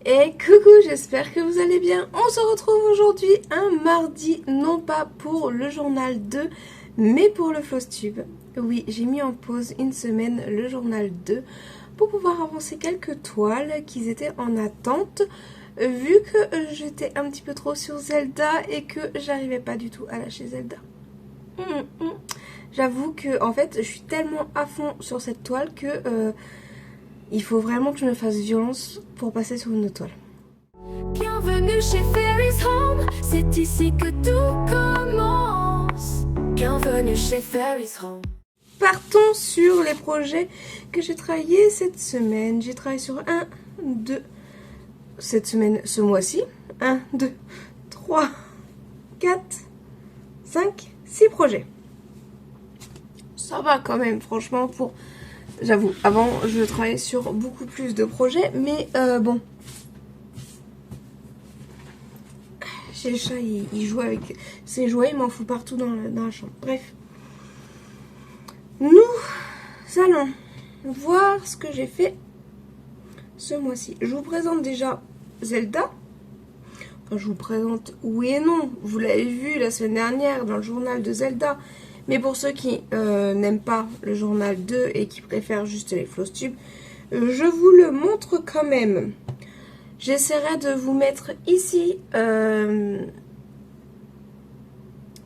Et coucou, j'espère que vous allez bien. On se retrouve aujourd'hui un mardi, non pas pour le journal 2, mais pour le Flosstube. Oui, j'ai mis en pause une semaine le journal 2 pour pouvoir avancer quelques toiles qui étaient en attente, vu que j'étais un petit peu trop sur Zelda et que j'arrivais pas du tout à lâcher Zelda. J'avoue que en fait, je suis tellement à fond sur cette toile que il faut vraiment que je me fasse violence pour passer sur une autre toile. Bienvenue chez Fairy's Home, c'est ici que tout commence. Bienvenue chez Fairy's Home. Partons sur les projets que j'ai travaillé cette semaine. J'ai travaillé sur 1, 2, cette semaine, ce mois-ci. 1, 2, 3, 4, 5, 6 projets. Ça va quand même, franchement, pour... J'avoue, avant, je travaillais sur beaucoup plus de projets, mais bon. J'ai le chat, il joue avec ses jouets, il m'en fout partout dans la chambre. Bref. Nous allons voir ce que j'ai fait ce mois-ci. Je vous présente déjà Zelda. Enfin, je vous présente oui et non. Vous l'avez vu la semaine dernière dans le journal de Zelda. Mais pour ceux qui n'aiment pas le journal 2 et qui préfèrent juste les Flosstubes, je vous le montre quand même. J'essaierai de vous mettre ici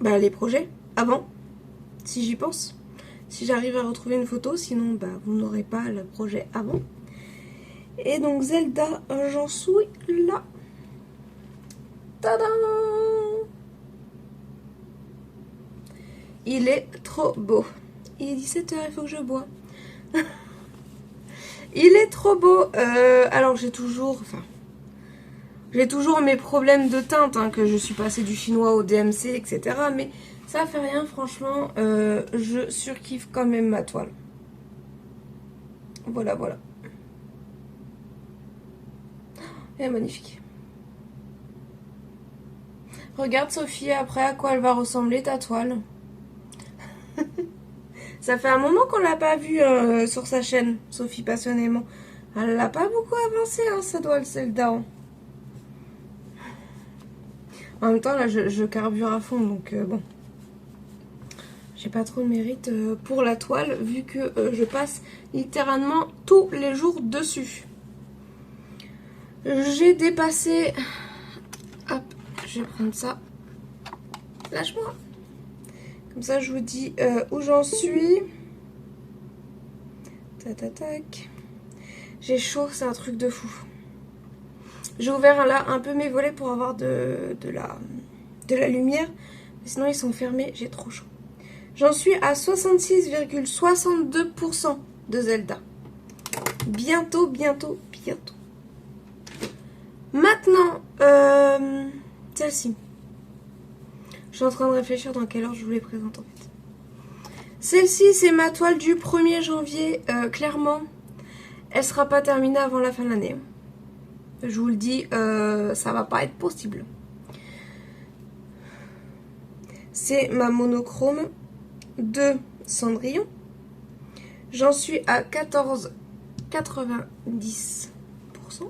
les projets avant, si j'y pense. Si j'arrive à retrouver une photo, sinon vous n'aurez pas le projet avant. Et donc Zelda, j'en suis là. Tadam! Il est trop beau. Il est 17 h, il faut que je bois. Il est trop beau. Alors j'ai toujours mes problèmes de teinte, hein, que je suis passée du chinois au DMC, etc. Mais ça fait rien, franchement. Je surkiffe quand même ma toile. Voilà, voilà. Elle est magnifique. Regarde Sophie, après à quoi elle va ressembler ta toile. Ça fait un moment qu'on l'a pas vue sur sa chaîne, Sophie Passionnément. Elle l'a pas beaucoup avancé, hein, sa toile Zelda. En même temps, là, je carbure à fond, donc bon. J'ai pas trop de mérite pour la toile, vu que je passe littéralement tous les jours dessus. J'ai dépassé... Hop, je vais prendre ça. Lâche-moi. Comme ça, je vous dis où j'en suis. Tac. J'ai chaud, c'est un truc de fou. J'ai ouvert là un peu mes volets pour avoir de la lumière. Mais sinon, ils sont fermés, j'ai trop chaud. J'en suis à 66,62% de Zelda. Bientôt. Maintenant, celle-ci. Je suis en train de réfléchir dans quelle heure je vous les présente en fait. Celle-ci, c'est ma toile du 1er janvier. Clairement, elle sera pas terminée avant la fin de l'année. Je vous le dis, ça va pas être possible. C'est ma monochrome de Cendrillon. J'en suis à 14,90%.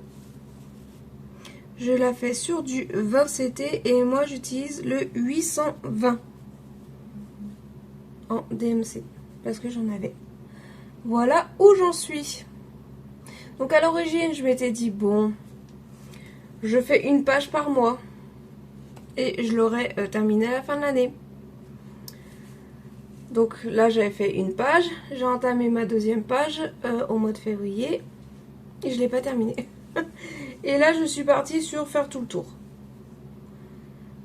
Je la fais sur du 20 CT et moi j'utilise le 820 en DMC parce que j'en avais. Voilà où j'en suis. Donc à l'origine je m'étais dit bon, je fais une page par mois et je l'aurai terminé à la fin de l'année. Donc là j'avais fait une page, j'ai entamé ma deuxième page au mois de février et je l'ai pas terminée. Et là je suis partie sur faire tout le tour.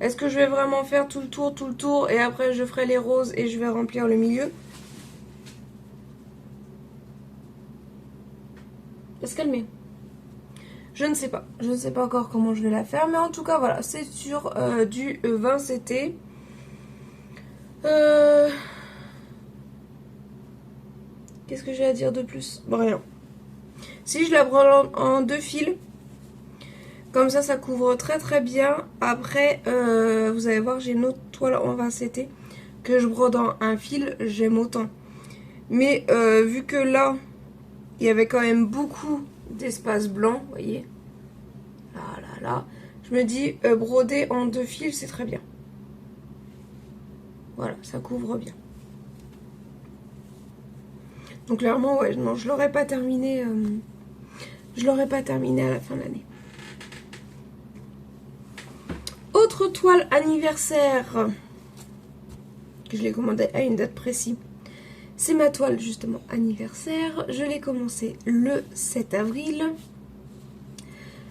Est-ce que je vais vraiment faire tout le tour et après je ferai les roses et je vais remplir le milieu? Est-ce qu'elle met? Je ne sais pas. Je ne sais pas encore comment je vais la faire. Mais en tout cas voilà, c'est sur du 20 CT. Qu'est-ce que j'ai à dire de plus? Bon, rien. Si je la prends en 2 fils, comme ça couvre très bien. Après, vous allez voir, j'ai une autre toile en 20 CT que je brode en un fil, j'aime autant. Mais vu que là, il y avait quand même beaucoup d'espace blanc, vous voyez, Voilà. Je me dis, broder en 2 fils, c'est très bien. Voilà, ça couvre bien. Donc clairement, ouais, non, je l'aurais pas terminé. Je l'aurais pas terminé à la fin de l'année. Autre toile anniversaire que je l'ai commandée à une date précise. C'est ma toile justement anniversaire. Je l'ai commencé le 7 avril.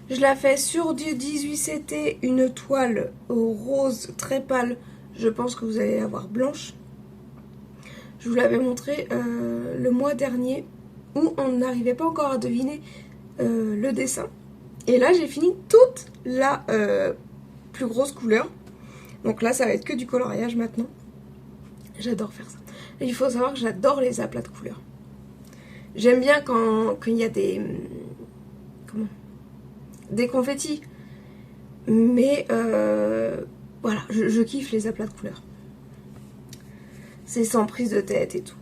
Je la fais sur du 18CT, une toile au rose très pâle. Je pense que vous allez la voir blanche. Je vous l'avais montré le mois dernier où on n'arrivait pas encore à deviner le dessin. Et là, j'ai fini toute la plus grosse couleur. Donc là, ça va être que du coloriage maintenant. J'adore faire ça. Et il faut savoir que j'adore les aplats de couleurs. J'aime bien quand il y a des... des confettis. Mais voilà, je kiffe les aplats de couleurs. C'est sans prise de tête et tout.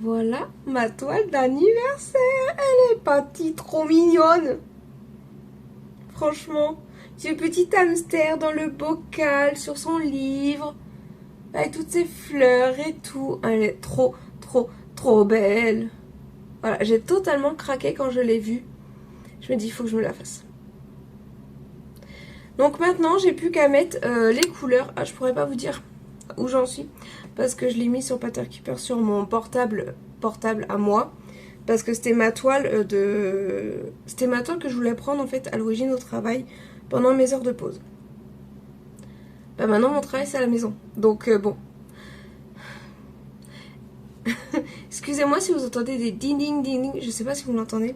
Voilà ma toile d'anniversaire. Elle est partie trop mignonne. Franchement, j'ai un petit hamster dans le bocal sur son livre. Avec toutes ses fleurs et tout. Elle est trop, trop, trop belle. Voilà, j'ai totalement craqué quand je l'ai vue. Je me dis, il faut que je me la fasse. Donc maintenant, j'ai plus qu'à mettre les couleurs. Ah, je pourrais pas vous dire où j'en suis. Parce que je l'ai mis sur Paterkeeper sur mon portable à moi. Parce que c'était ma toile C'était ma toile que je voulais prendre en fait à l'origine au travail pendant mes heures de pause. Bah maintenant mon travail c'est à la maison. Donc bon. Excusez-moi si vous entendez des ding ding ding ding. Je sais pas si vous l'entendez.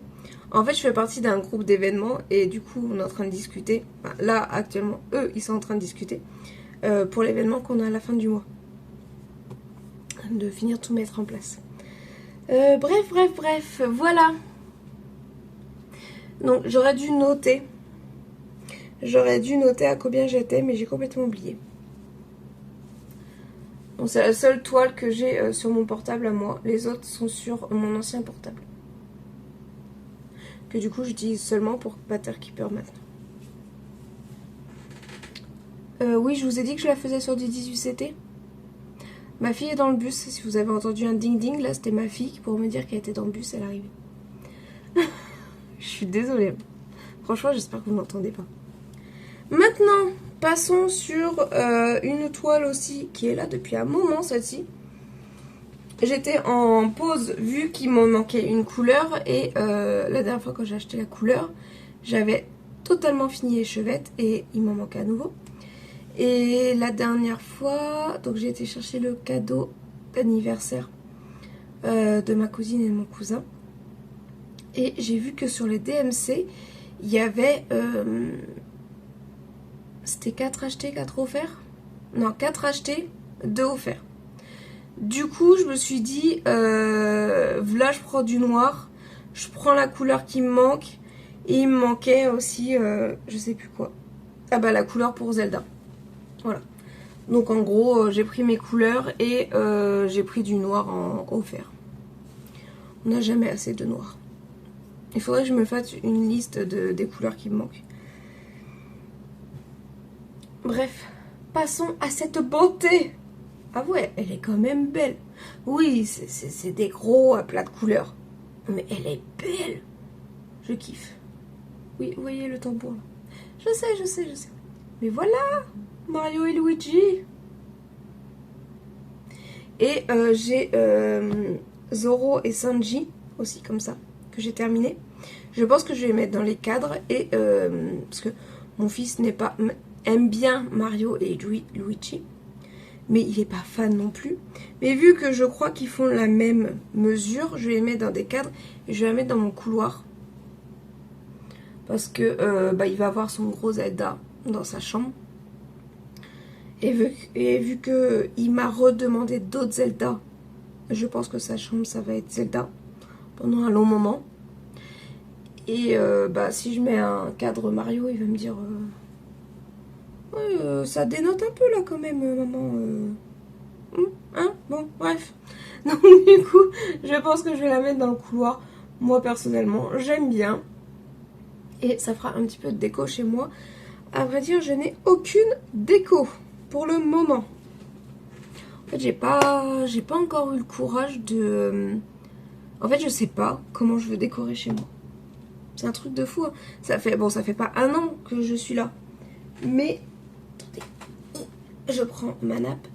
En fait je fais partie d'un groupe d'événements. Et du coup on est en train de discuter. Enfin, là actuellement eux ils sont en train de discuter. Pour l'événement qu'on a à la fin du mois. De finir tout mettre en place. Bref, voilà. Donc j'aurais dû noter. J'aurais dû noter à combien j'étais, mais j'ai complètement oublié. Bon, c'est la seule toile que j'ai sur mon portable à moi. Les autres sont sur mon ancien portable. Que du coup j'utilise seulement pour Paterkeeper maintenant. Oui, je vous ai dit que je la faisais sur du 18CT. Ma fille est dans le bus, si vous avez entendu un ding ding, là c'était ma fille pour me dire qu'elle était dans le bus, elle arrivait. Je suis désolée. Franchement, j'espère que vous n'entendez pas. Maintenant, passons sur une toile aussi qui est là depuis un moment, celle-ci. J'étais en pause vu qu'il m'en manquait une couleur et la dernière fois quand j'ai acheté la couleur, j'avais totalement fini les chevettes et il m'en manquait à nouveau. Et la dernière fois, donc j'ai été chercher le cadeau d'anniversaire de ma cousine et de mon cousin. Et j'ai vu que sur les DMC, il y avait... c'était 4 achetés, 4 offerts? Non, 4 achetés, 2 offerts. Du coup, je me suis dit, là je prends du noir, je prends la couleur qui me manque. Et il me manquait aussi, je sais plus quoi. Ah bah la couleur pour Zelda. Voilà. Donc en gros, j'ai pris mes couleurs et j'ai pris du noir en offert. On n'a jamais assez de noir. Il faudrait que je me fasse une liste des couleurs qui me manquent. Bref, passons à cette beauté. Ah ouais, elle est quand même belle. Oui, c'est des gros aplats de couleurs. Mais elle est belle. Je kiffe. Oui, vous voyez le tambour là. Je sais. Mais voilà, Mario et Luigi. Et j'ai Zoro et Sanji aussi comme ça, que j'ai terminé. Je pense que je vais les mettre dans les cadres. Et parce que mon fils aime bien Mario et Luigi. Mais il n'est pas fan non plus. Mais vu que je crois qu'ils font la même mesure, je vais les mettre dans des cadres. Et je vais la mettre dans mon couloir. Parce que il va avoir son gros Zelda dans sa chambre. Et vu qu'il m'a redemandé d'autres Zelda, je pense que sa chambre, ça va être Zelda pendant un long moment. Et si je mets un cadre Mario, il va me dire... ça dénote un peu là quand même, maman. Hein? Bon, bref. Donc du coup, je pense que je vais la mettre dans le couloir. Moi, personnellement, j'aime bien. Et ça fera un petit peu de déco chez moi. À vrai dire, je n'ai aucune déco pour le moment. En fait, j'ai pas encore eu le courage de... En fait, je sais pas comment je veux décorer chez moi. C'est un truc de fou. Hein. Ça fait pas 1 an que je suis là. Mais... Attendez. Je prends ma nappe.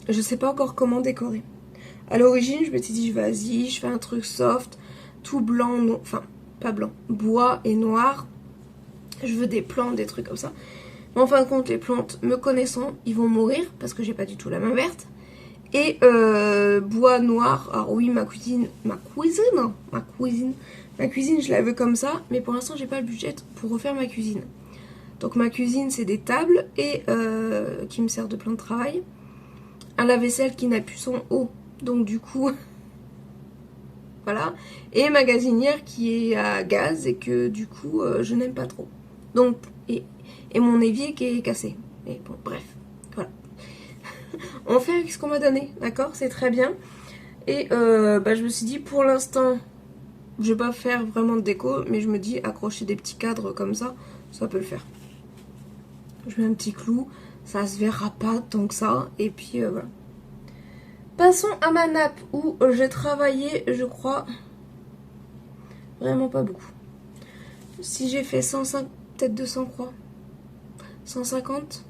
Je sais pas encore comment décorer. À l'origine, je m'étais dit, vas-y, je fais un truc soft, tout blanc, non, enfin, pas blanc, bois et noir. Je veux des plantes, des trucs comme ça. Mais en fin de compte, les plantes, me connaissant, ils vont mourir parce que j'ai pas du tout la main verte. Et bois noir, alors oui, ma cuisine, je la veux comme ça, mais pour l'instant, j'ai pas le budget pour refaire ma cuisine. Donc ma cuisine, c'est des tables et qui me servent de plan de travail. Un lave-vaisselle qui n'a plus son eau, donc du coup, voilà. Et ma gazinière qui est à gaz et que du coup, je n'aime pas trop. Donc, et mon évier qui est cassé. Et bon, bref, voilà. On fait avec ce qu'on m'a donné, d'accord? C'est très bien. Et je me suis dit, pour l'instant, je vais pas faire vraiment de déco, mais je me dis, accrocher des petits cadres comme ça peut le faire. Je mets un petit clou, ça se verra pas tant que ça, et puis voilà. Passons à ma nappe où j'ai travaillé, je crois, vraiment pas beaucoup. Si j'ai fait 105, peut-être 200 croix, 150,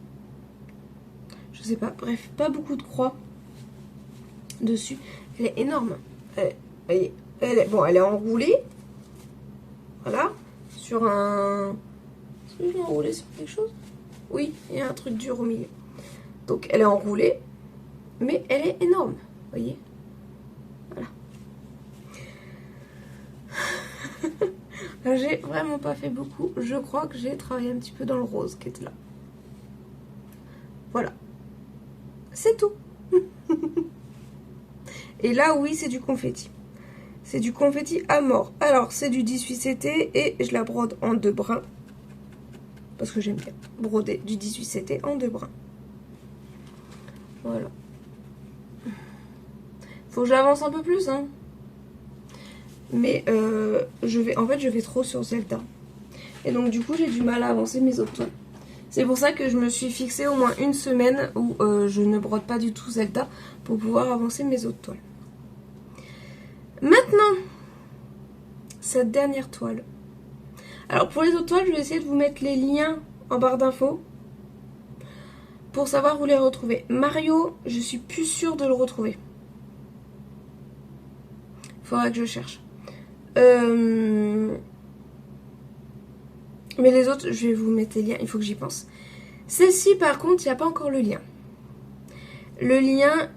je sais pas, bref, pas beaucoup de croix dessus. Elle est énorme, elle est enroulée, voilà, sur un... Est-ce que je l'ai enroulée sur quelque chose? Oui, il y a un truc dur au milieu. Donc elle est enroulée, mais elle est énorme, vous voyez. Voilà. J'ai vraiment pas fait beaucoup. Je crois que j'ai travaillé un petit peu dans le rose qui était là. Voilà. C'est tout. Et là, oui, c'est du confetti. C'est du confetti à mort. Alors, c'est du 18CT et je la brode en 2 brins. Parce que j'aime bien broder du 18CT en 2 brins. Voilà. Faut que j'avance un peu plus, hein. Mais je vais trop sur Zelda. Et donc du coup, j'ai du mal à avancer mes autres toiles. C'est pour ça que je me suis fixé au moins 1 semaine où je ne brode pas du tout Zelda pour pouvoir avancer mes autres toiles. Maintenant, cette dernière toile. Alors pour les autres toiles, je vais essayer de vous mettre les liens en barre d'infos pour savoir où les retrouver. Mario, je suis plus sûre de le retrouver. Faudra que je cherche. Mais les autres, je vais vous mettre les liens, il faut que j'y pense. Celle-ci, par contre, il n'y a pas encore le lien. Le lien,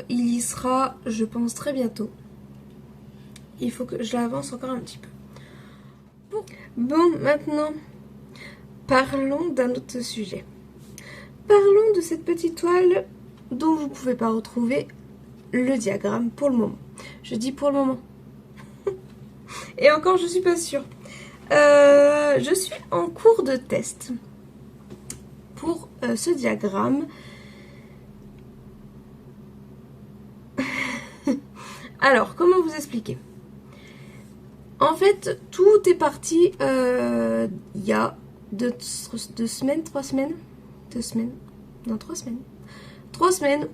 il y sera, je pense, très bientôt. Il faut que je l'avance encore un petit peu. Bon, maintenant, parlons d'un autre sujet. Parlons de cette petite toile dont vous ne pouvez pas retrouver le diagramme pour le moment. Je dis pour le moment. Et encore, je suis pas sûre. Je suis en cours de test pour ce diagramme. Alors, comment vous expliquer? En fait, tout est parti il y a 3 semaines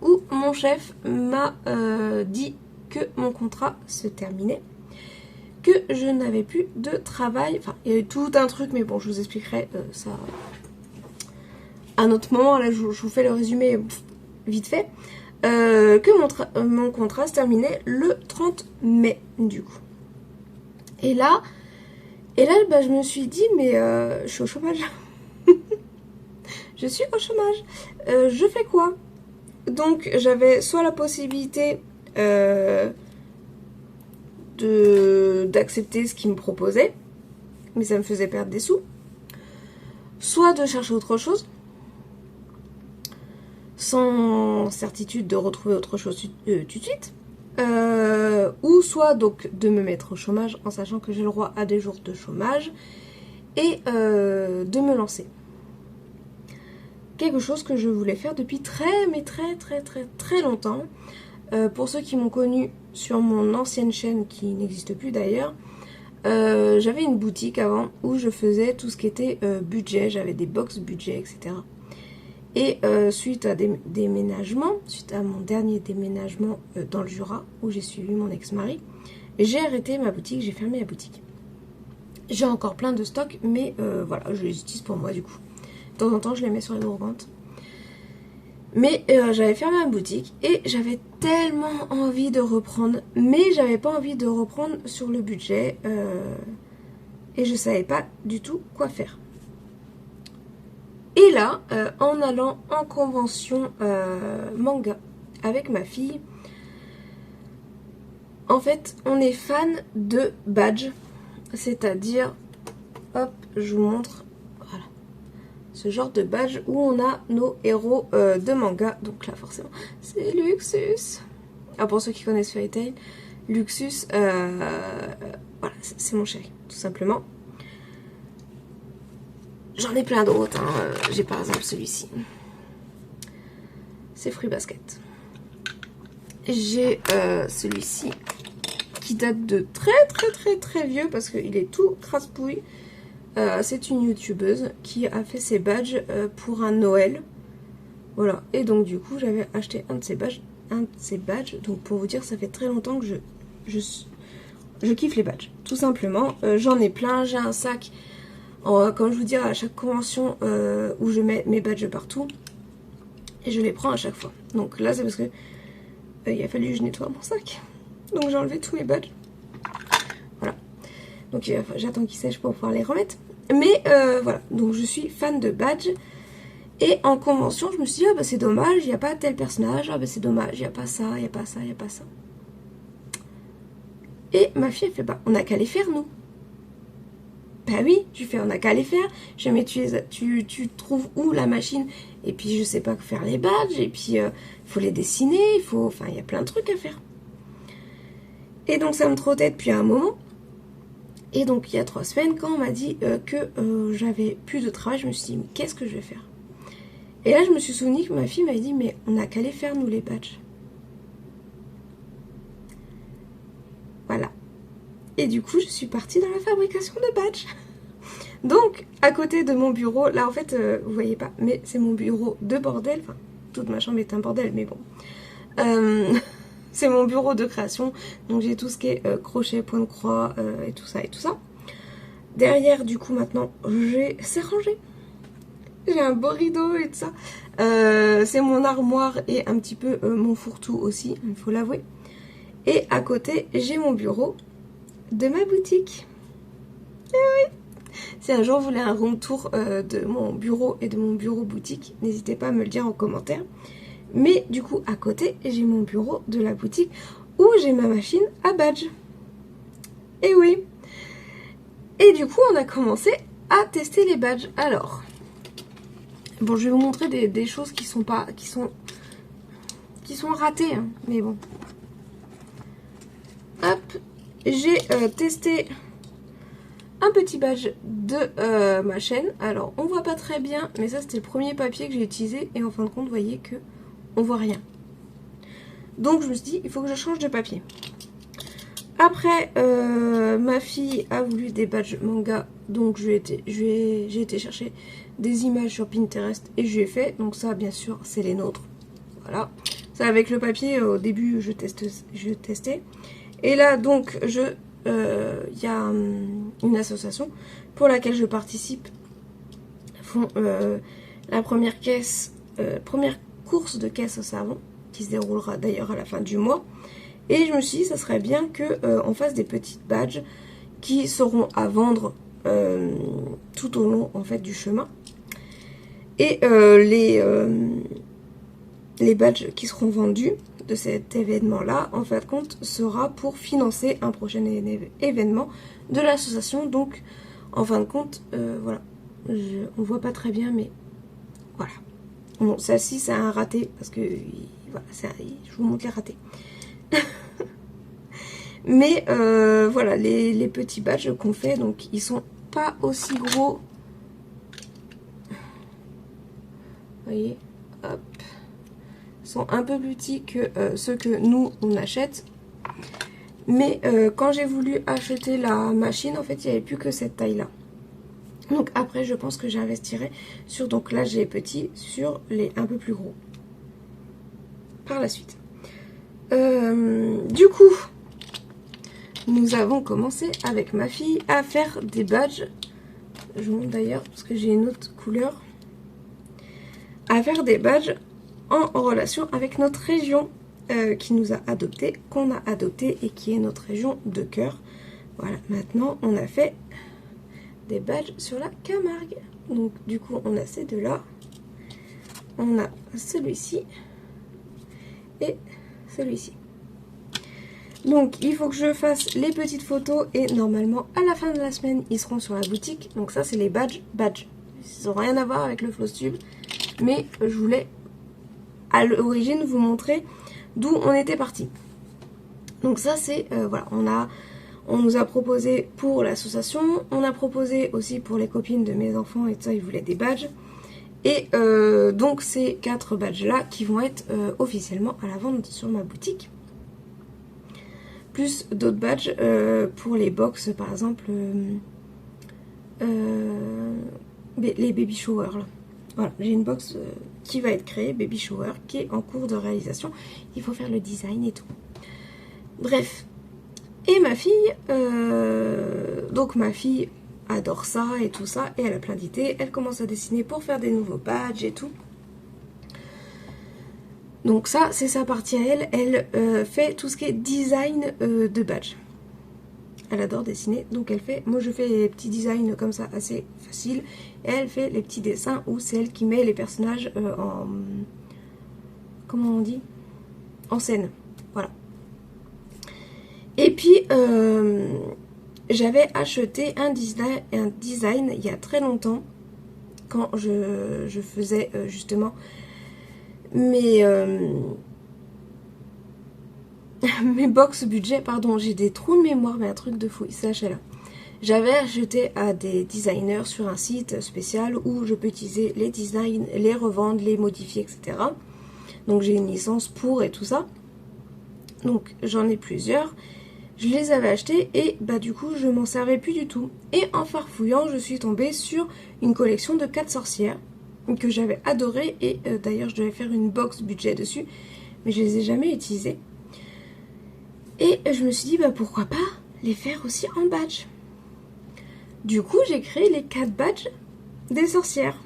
où mon chef m'a dit que mon contrat se terminait, que je n'avais plus de travail. Enfin, il y a eu tout un truc, mais bon, je vous expliquerai ça à un autre moment. Là, je vous fais le résumé vite fait. Que mon contrat se terminait le 30 mai, du coup. Et là, je me suis dit, mais je suis au chômage. Je suis au chômage. Je fais quoi? Donc, j'avais soit la possibilité d'accepter ce qu'il me proposait, mais ça me faisait perdre des sous, soit de chercher autre chose, sans certitude de retrouver autre chose tout de suite, ou soit donc de me mettre au chômage en sachant que j'ai le droit à des jours de chômage et de me lancer. Quelque chose que je voulais faire depuis très longtemps. Pour ceux qui m'ont connu sur mon ancienne chaîne qui n'existe plus d'ailleurs, j'avais une boutique avant où je faisais tout ce qui était budget, j'avais des box budget, etc. Et suite à des déménagements, suite à mon dernier déménagement dans le Jura, où j'ai suivi mon ex-mari, j'ai arrêté ma boutique, j'ai fermé la boutique. J'ai encore plein de stocks, mais voilà, je les utilise pour moi du coup. De temps en temps, je les mets sur les brocantes. Mais j'avais fermé ma boutique et j'avais tellement envie de reprendre, mais j'avais pas envie de reprendre sur le budget et je savais pas du tout quoi faire. Et là, en allant en convention manga avec ma fille, en fait, on est fan de badge, c'est-à-dire, hop, je vous montre, voilà, ce genre de badge où on a nos héros de manga. Donc là, forcément, c'est Luxus. Alors pour ceux qui connaissent Fairy Tail, Luxus, voilà, c'est mon chéri, tout simplement. J'en ai plein d'autres, hein. J'ai par exemple celui-ci. C'est Fruit Basket. J'ai celui-ci qui date de très vieux parce qu'il est tout crasse-pouille. C'est une youtubeuse qui a fait ses badges pour un Noël. Voilà. Et donc du coup j'avais acheté un de ces badges. Donc pour vous dire, ça fait très longtemps que je kiffe les badges. Tout simplement. J'en ai plein. J'ai un sac. Comme je vous dis, à chaque convention où je mets mes badges partout, et je les prends à chaque fois. Donc là, c'est parce que il a fallu que je nettoie mon sac. Donc j'ai enlevé tous mes badges. Voilà. Donc j'attends qu'ils sèchent pour pouvoir les remettre. Mais voilà, donc je suis fan de badges. Et en convention, je me suis dit, ah bah c'est dommage, il n'y a pas tel personnage. Ah bah c'est dommage, il n'y a pas ça, il n'y a pas ça, il n'y a pas ça. Et ma fille, elle fait, bah on n'a qu'à les faire, nous. Bah oui, tu fais, on n'a qu'à les faire. Je mets, tu trouves où la machine? Et puis je sais pas faire les badges. Et puis il faut les dessiner. Enfin, il y a plein de trucs à faire. Et donc ça me trottait depuis un moment. Et donc il y a 3 semaines, quand on m'a dit que j'avais plus de travail, je me suis dit, mais qu'est-ce que je vais faire? Et là je me suis souvenu que ma fille m'avait dit, mais on n'a qu'à les faire, nous, les badges. Voilà. Et du coup, je suis partie dans la fabrication de badges. Donc, à côté de mon bureau, là en fait, vous voyez pas, mais c'est mon bureau de bordel. Enfin, toute ma chambre est un bordel, mais bon. C'est mon bureau de création. Donc j'ai tout ce qui est crochet, point de croix et tout ça et tout ça. Derrière, du coup, maintenant, c'est rangé. J'ai un beau rideau et tout ça. C'est mon armoire et un petit peu mon fourre-tout aussi, il faut l'avouer. Et à côté, j'ai mon bureau de ma boutique. Et oui. Si un jour vous voulez un room tour de mon bureau et de mon bureau boutique, n'hésitez pas à me le dire en commentaire. Mais du coup, à côté, j'ai mon bureau de la boutique où j'ai ma machine à badge. Et oui. Et du coup, on a commencé à tester les badges. Alors, bon, je vais vous montrer des choses qui sont ratées, hein, mais bon. Hop, j'ai testé un petit badge de ma chaîne. Alors, on voit pas très bien, mais ça, c'était le premier papier que j'ai utilisé. Et en fin de compte, vous voyez que on voit rien. Donc, je me suis dit, il faut que je change de papier. Après, ma fille a voulu des badges manga. Donc, j'ai été chercher des images sur Pinterest et je lui ai fait. Donc, ça, bien sûr, c'est les nôtres. Voilà. Ça, avec le papier, au début, je testais. Et là, donc, y a une association pour laquelle je participe. Font la première course de caisse au savon, qui se déroulera d'ailleurs à la fin du mois. Et je me suis dit, ça serait bien qu'on fasse des petites badges qui seront à vendre tout au long en fait du chemin. Et les badges qui seront vendus de cet événement-là, en fin de compte, sera pour financer un prochain événement de l'association. Donc, en fin de compte, voilà, on voit pas très bien, mais voilà. Bon, celle-ci, c'est un raté, parce que, voilà, je vous montre les ratés. Mais, voilà, les petits badges qu'on fait, donc, ils sont pas aussi gros. Vous voyez, hop. Sont un peu plus petits que ceux que nous on achète. Mais quand j'ai voulu acheter la machine, en fait, il n'y avait plus que cette taille-là. Donc après, je pense que j'investirai sur, donc là j'ai les petits, sur les un peu plus gros. Par la suite. Du coup, nous avons commencé avec ma fille à faire des badges. Je vous montre d'ailleurs parce que j'ai une autre couleur. À faire des badges en relation avec notre région qui nous a adopté, qu'on a adopté et qui est notre région de cœur. Voilà, maintenant on a fait des badges sur la Camargue. Donc du coup on a ces deux-là. On a celui-ci et celui-ci. Donc il faut que je fasse les petites photos et normalement à la fin de la semaine ils seront sur la boutique. Donc ça c'est les badges. Ils n'ont rien à voir avec le Flosstube, mais je voulais à l'origine vous montrer d'où on était parti. Donc ça c'est voilà, on nous a proposé pour l'association, on a proposé aussi pour les copines de mes enfants et tout ça, ils voulaient des badges. Et donc ces 4 badges là qui vont être officiellement à la vente sur ma boutique. Plus d'autres badges pour les box par exemple, les baby showers là. Voilà, j'ai une box qui va être créée, baby shower, qui est en cours de réalisation. Il faut faire le design et tout. Bref. Et ma fille, donc ma fille adore ça et tout ça, et elle a plein d'idées. Elle commence à dessiner pour faire des nouveaux badges et tout. Donc ça, c'est sa partie à elle. Elle fait tout ce qui est design de badge. Elle adore dessiner, donc elle fait... Moi, je fais les petits designs comme ça, assez faciles. Et elle fait les petits dessins où c'est elle qui met les personnages en... Comment on dit? En scène. Voilà. Et puis, j'avais acheté un design il y a très longtemps, quand je faisais justement mes box budget, pardon, j'ai des trous de mémoire, mais un truc de fou, là. J'avais acheté à des designers sur un site spécial où je peux utiliser les designs, les revendre, les modifier, etc. Donc j'ai une licence pour et tout ça. Donc j'en ai plusieurs. Je les avais achetés et bah du coup je m'en servais plus du tout. Et en farfouillant, je suis tombée sur une collection de 4 sorcières que j'avais adoré et d'ailleurs je devais faire une box budget dessus, mais je les ai jamais utilisées. Et je me suis dit bah pourquoi pas les faire aussi en badge. Du coup j'ai créé les 4 badges des sorcières.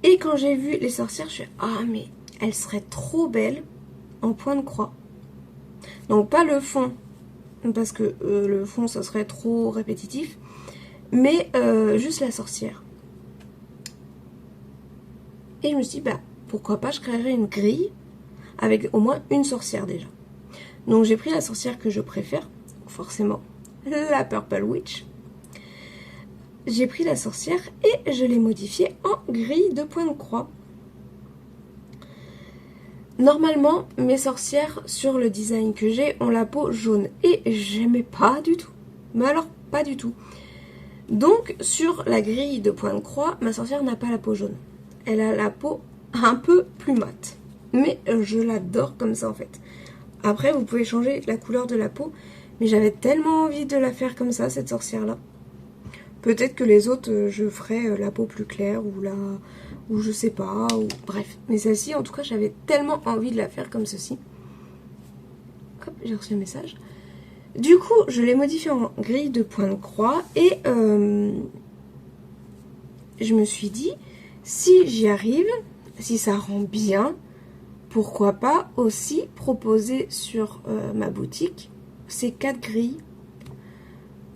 Et quand j'ai vu les sorcières, je suis ah mais elles seraient trop belles en point de croix. Donc pas le fond, parce que le fond ça serait trop répétitif, mais juste la sorcière. Et je me suis dit bah pourquoi pas je créerais une grille avec au moins une sorcière déjà. Donc j'ai pris la sorcière que je préfère, forcément la Purple Witch. J'ai pris la sorcière et je l'ai modifiée en grille de point de croix. Normalement, mes sorcières, sur le design que j'ai, ont la peau jaune. Et j'aimais pas du tout. Mais alors, pas du tout. Donc, sur la grille de point de croix, ma sorcière n'a pas la peau jaune. Elle a la peau un peu plus mate. Mais je l'adore comme ça, en fait. Après, vous pouvez changer la couleur de la peau. Mais j'avais tellement envie de la faire comme ça, cette sorcière-là. Peut-être que les autres, je ferai la peau plus claire ou je sais pas, ou bref. Mais celle-ci, en tout cas, j'avais tellement envie de la faire comme ceci. Hop, j'ai reçu un message. Du coup, je l'ai modifiée en grille de point de croix et je me suis dit, si j'y arrive, si ça rend bien, pourquoi pas aussi proposer sur ma boutique ces 4 grilles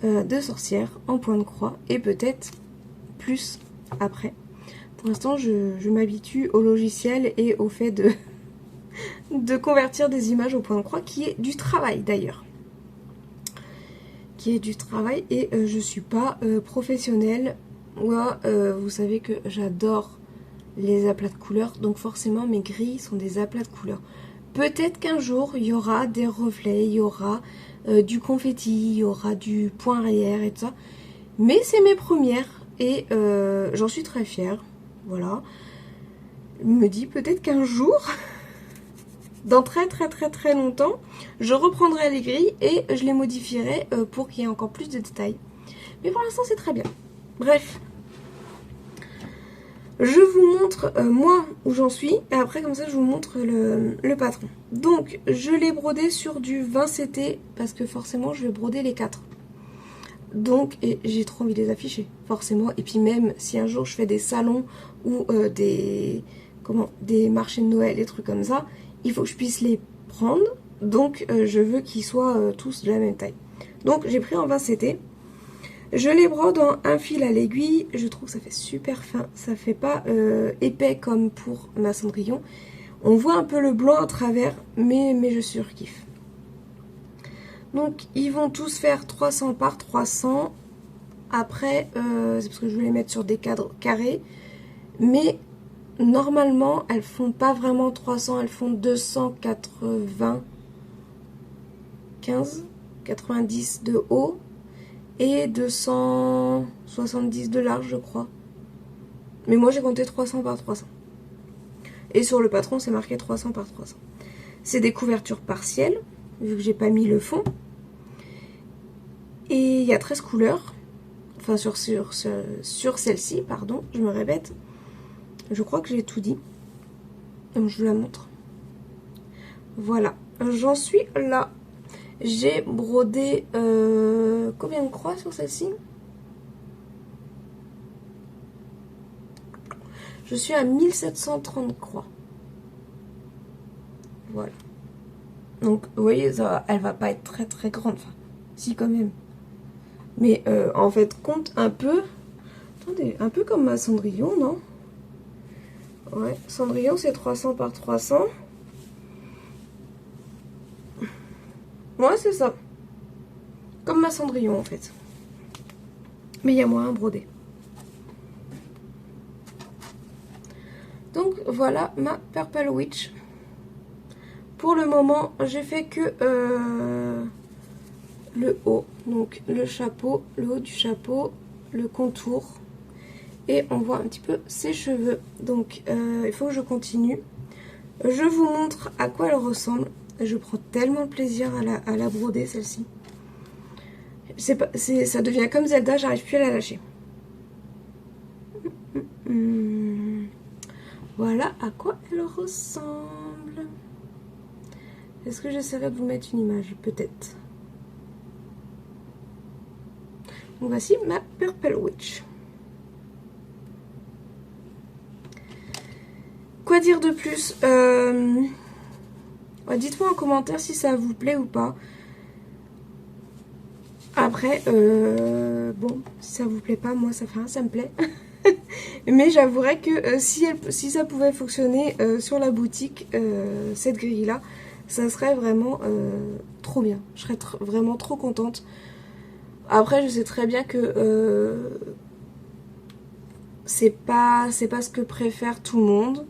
de sorcières en point de croix et peut-être plus après. Pour l'instant, je m'habitue au logiciel et au fait de convertir des images au point de croix, qui est du travail d'ailleurs. Qui est du travail et je suis pas professionnelle. Moi, vous savez que j'adore les aplats de couleurs, donc forcément mes grilles sont des aplats de couleurs. Peut-être qu'un jour, il y aura des reflets, il y aura du confetti, il y aura du point arrière et tout ça. Mais c'est mes premières et j'en suis très fière. Voilà. Je me dis peut-être qu'un jour, dans très longtemps, je reprendrai les grilles et je les modifierai pour qu'il y ait encore plus de détails. Mais pour l'instant, c'est très bien. Bref. Je vous montre moi où j'en suis et après comme ça je vous montre le patron. Donc je l'ai brodé sur du 20 CT parce que forcément je vais broder les 4. Donc et j'ai trop envie de les afficher forcément. Et puis même si un jour je fais des salons ou des marchés de Noël, des trucs comme ça, il faut que je puisse les prendre. Donc je veux qu'ils soient tous de la même taille. Donc j'ai pris en 20 CT. Je les brode en un fil à l'aiguille, je trouve que ça fait super fin, ça fait pas épais comme pour ma Cendrillon. On voit un peu le blanc à travers, mais je surkiffe. Donc ils vont tous faire 300 par 300, après c'est parce que je veux les mettre sur des cadres carrés, mais normalement elles font pas vraiment 300, elles font 90 de haut. Et 270 de large, je crois. Mais moi, j'ai compté 300 par 300. Et sur le patron, c'est marqué 300 par 300. C'est des couvertures partielles, vu que j'ai pas mis le fond. Et il y a 13 couleurs. Enfin, sur celle-ci, pardon, je me répète. Je crois que j'ai tout dit. Donc, je vous la montre. Voilà. J'en suis là. J'ai brodé combien de croix sur celle-ci? Je suis à 1730 croix. Voilà. Donc, vous voyez, ça, elle va pas être très grande. Enfin, si, quand même. Mais en fait, compte un peu. Attendez, un peu comme ma Cendrillon, non? Ouais, Cendrillon, c'est 300 par 300. Ouais, c'est ça. Comme ma Cendrillon, en fait. Mais il y a moins à broder. Donc, voilà ma Purple Witch. Pour le moment, j'ai fait que le haut. Donc, le chapeau, le haut du chapeau, le contour. Et on voit un petit peu ses cheveux. Donc, il faut que je continue. Je vous montre à quoi elle ressemble. Je prends tellement de plaisir à la broder, celle-ci. Ça devient comme Zelda, j'arrive plus à la lâcher. Voilà à quoi elle ressemble. Est-ce que j'essaierai de vous mettre une image? Peut-être. Donc voici ma Purple Witch. Quoi dire de plus? Dites-moi en commentaire si ça vous plaît ou pas. Après, bon, si ça vous plaît pas, moi ça me plaît. Mais j'avouerais que si ça pouvait fonctionner sur la boutique, cette grille-là, ça serait vraiment trop bien. Je serais vraiment trop contente. Après, je sais très bien que c'est pas ce que préfère tout le monde.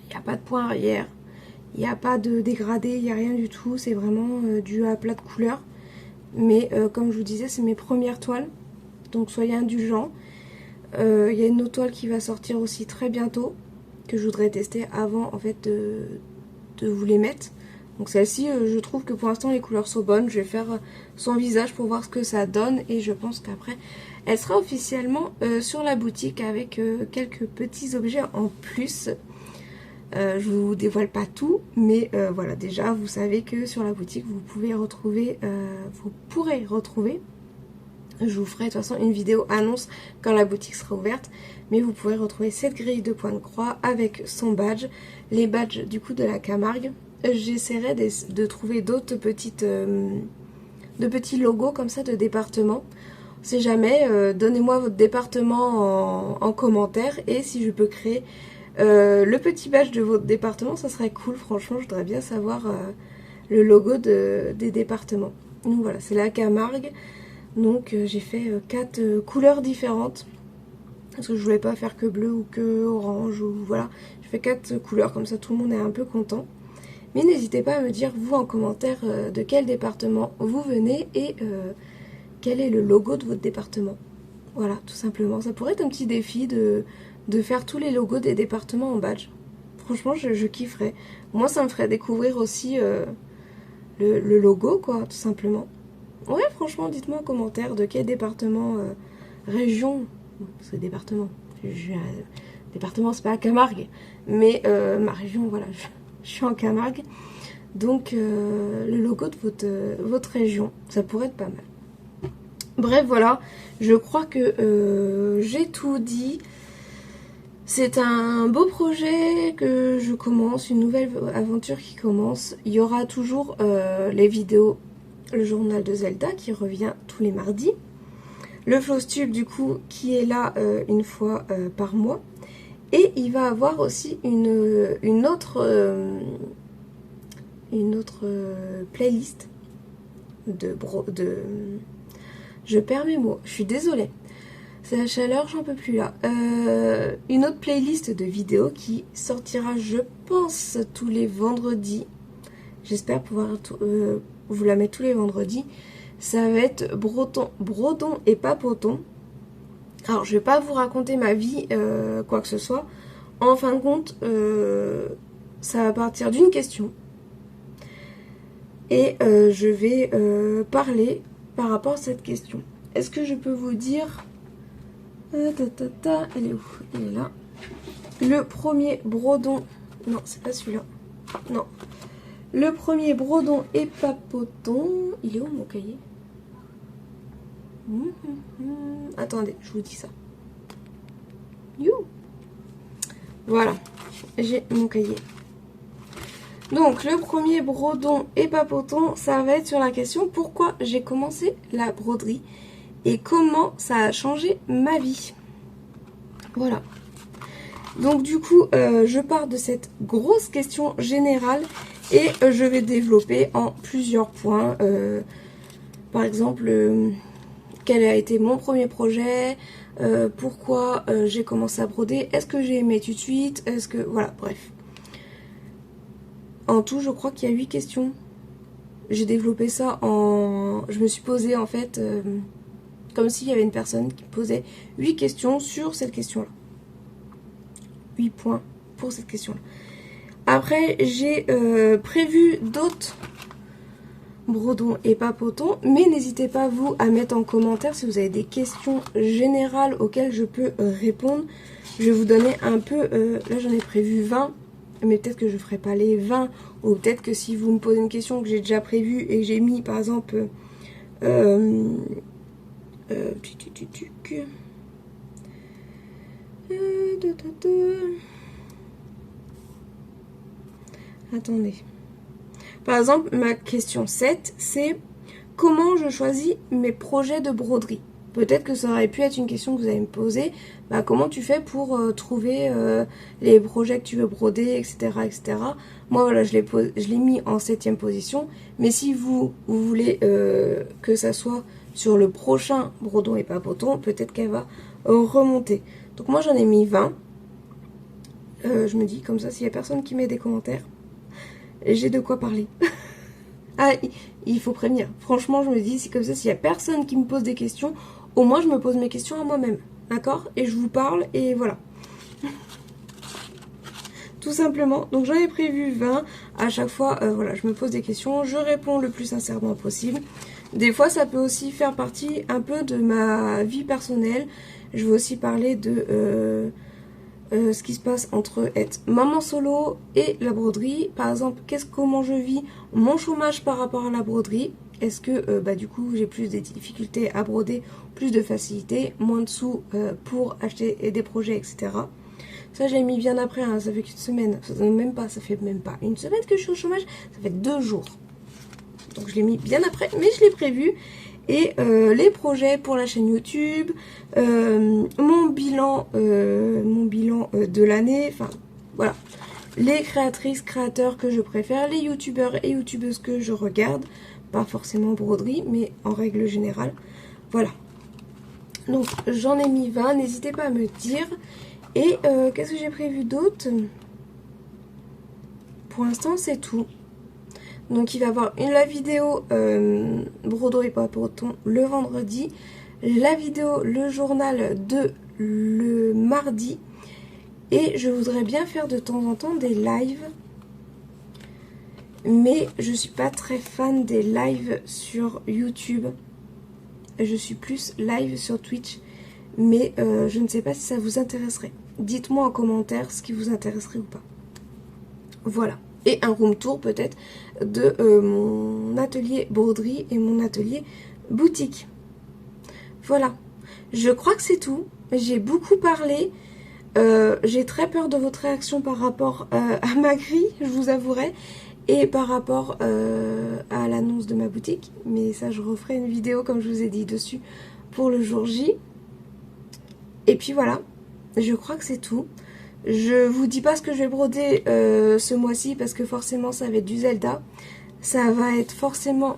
Il n'y a pas de point arrière. Il n'y a pas de dégradé, il n'y a rien du tout, c'est vraiment dû à plat de couleurs. Mais comme je vous disais, c'est mes premières toiles, donc soyez indulgents. Il y a une autre toile qui va sortir aussi très bientôt, que je voudrais tester avant en fait de vous les mettre. Donc celle-ci, je trouve que pour l'instant les couleurs sont bonnes. Je vais faire son visage pour voir ce que ça donne et je pense qu'après elle sera officiellement sur la boutique avec quelques petits objets en plus. Je vous dévoile pas tout, mais voilà, déjà vous savez que sur la boutique vous pourrez retrouver, je vous ferai de toute façon une vidéo annonce quand la boutique sera ouverte, mais vous pourrez retrouver cette grille de points de croix avec son badge, les badges du coup de la Camargue. J'essaierai de trouver d'autres petits logos comme ça de département. On sait jamais, donnez-moi votre département en commentaire et si je peux créer le petit badge de votre département, ça serait cool. Franchement, je voudrais bien savoir le logo des départements. Donc voilà, c'est la Camargue. Donc j'ai fait 4 couleurs différentes. Parce que je voulais pas faire que bleu ou que orange. Ou voilà, je fais 4 couleurs, comme ça tout le monde est un peu content. Mais n'hésitez pas à me dire, vous en commentaire, de quel département vous venez et quel est le logo de votre département. Voilà, tout simplement. Ça pourrait être un petit défi de faire tous les logos des départements en badge. franchement je kifferais. Moi ça me ferait découvrir aussi le logo quoi, tout simplement. Ouais, franchement, dites-moi en commentaire de quel département, région, parce que département, département c'est pas à Camargue, mais ma région, voilà, je suis en Camargue, donc le logo de votre région, ça pourrait être pas mal. Bref, voilà, je crois que j'ai tout dit. C'est un beau projet que je commence, une nouvelle aventure qui commence. Il y aura toujours les vidéos, le journal de Zelda qui revient tous les mardis. Le Flowstube du coup qui est là une fois par mois. Et il va avoir aussi une autre playlist de... Je perds mes mots, je suis désolée. C'est la chaleur, j'en peux plus là. Une autre playlist de vidéos qui sortira, je pense, tous les vendredis. J'espère pouvoir vous la mettre tous les vendredis. Ça va être Brodon et Papoton. Alors, je vais pas vous raconter ma vie, quoi que ce soit. En fin de compte, ça va partir d'une question. Et je vais parler par rapport à cette question. Est-ce que je peux vous dire... Elle est où? Elle est là. Le premier Brodon... Non, c'est pas celui-là. Non. Le premier Brodon et Papoton... Il est où mon cahier? Attendez, je vous dis ça. You. Voilà. J'ai mon cahier. Donc, le premier Brodon et Papoton, ça va être sur la question pourquoi j'ai commencé la broderie et comment ça a changé ma vie. Voilà. Donc du coup, je pars de cette grosse question générale et je vais développer en plusieurs points. Par exemple, quel a été mon premier projet, pourquoi j'ai commencé à broder, est-ce que j'ai aimé tout de suite, est-ce que... Voilà, bref. En tout, je crois qu'il y a 8 questions. J'ai développé ça en... Je me suis posé en fait... comme s'il y avait une personne qui posait 8 questions sur cette question-là. 8 points pour cette question-là. Après, j'ai prévu d'autres Brodons et Papotons, mais n'hésitez pas, vous, à mettre en commentaire si vous avez des questions générales auxquelles je peux répondre. Je vais vous donner un peu... là, j'en ai prévu 20, mais peut-être que je ne ferai pas les 20, ou peut-être que si vous me posez une question que j'ai déjà prévue et que j'ai mis, par exemple... Attendez. Par exemple, ma question 7, c'est comment je choisis mes projets de broderie. Peut-être que ça aurait pu être une question que vous allez me poser. Bah, comment tu fais pour trouver les projets que tu veux broder, etc. etc. Moi, voilà, je l'ai mis en 7e position. Mais si vous voulez que ça soit sur le prochain Brodon et Papoton, peut-être qu'elle va remonter. Donc moi, j'en ai mis 20. Je me dis, comme ça, s'il n'y a personne qui met des commentaires, j'ai de quoi parler. Ah, il faut prévenir. Franchement, je me dis, c'est comme ça, s'il n'y a personne qui me pose des questions, au moins je me pose mes questions à moi-même. D'accord? Et je vous parle, et voilà. Tout simplement. Donc j'en ai prévu 20. À chaque fois, voilà, je me pose des questions, je réponds le plus sincèrement possible. Des fois, ça peut aussi faire partie un peu de ma vie personnelle. Je vais aussi parler de... ce qui se passe entre être maman solo et la broderie. Par exemple, comment je vis mon chômage par rapport à la broderie. Est-ce que du coup j'ai plus de difficultés à broder, plus de facilité, moins de sous pour acheter des projets, etc. Ça j'ai mis bien après, hein, ça fait qu'une semaine, ça fait même pas une semaine que je suis au chômage, ça fait 2 jours. Donc je l'ai mis bien après, mais je l'ai prévu. Et les projets pour la chaîne YouTube, mon bilan de l'année, enfin voilà, les créatrices, créateurs que je préfère, les youtubeurs et youtubeuses que je regarde, pas forcément broderie, mais en règle générale, voilà. Donc j'en ai mis 20, n'hésitez pas à me dire. Et qu'est-ce que j'ai prévu d'autre? Pour l'instant c'est tout. Donc il va y avoir la vidéo Brodon et Papoton le vendredi, la vidéo, le journal de le mardi, Et je voudrais bien faire de temps en temps des lives. Mais je suis pas très fan des lives sur YouTube. Je suis plus live sur Twitch. Mais je ne sais pas si ça vous intéresserait. Dites-moi en commentaire ce qui vous intéresserait ou pas. Voilà. Et un room tour peut-être de mon atelier broderie et mon atelier boutique. Voilà. Je crois que c'est tout. J'ai beaucoup parlé. J'ai très peur de votre réaction par rapport à ma grille, je vous avouerai. Et par rapport à l'annonce de ma boutique. Mais ça, je referai une vidéo, comme je vous ai dit, dessus pour le jour J. Et puis voilà. Je crois que c'est tout. Je vous dis pas ce que je vais broder ce mois-ci parce que forcément ça va être du Zelda. Ça va être forcément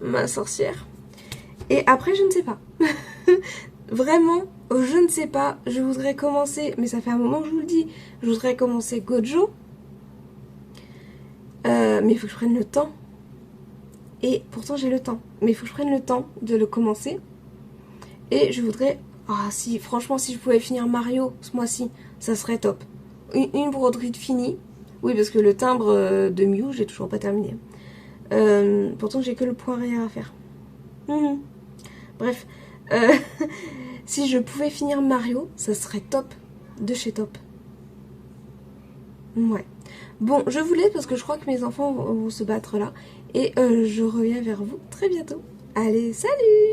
ma sorcière. Et après je ne sais pas. Vraiment, je ne sais pas. Je voudrais commencer, mais ça fait un moment que je vous le dis, je voudrais commencer Gojo. Mais il faut que je prenne le temps. Et pourtant j'ai le temps. Mais il faut que je prenne le temps de le commencer. Et je voudrais... Ah si, franchement si je pouvais finir Mario ce mois-ci, ça serait top. Une broderie de finie. Oui, parce que le timbre de Mew, j'ai toujours pas terminé. Pourtant, j'ai que le point arrière à faire. Bref. Si je pouvais finir Mario, ça serait top. De chez top. Ouais. Bon, je vous laisse parce que je crois que mes enfants vont se battre là. Et je reviens vers vous très bientôt. Allez, salut!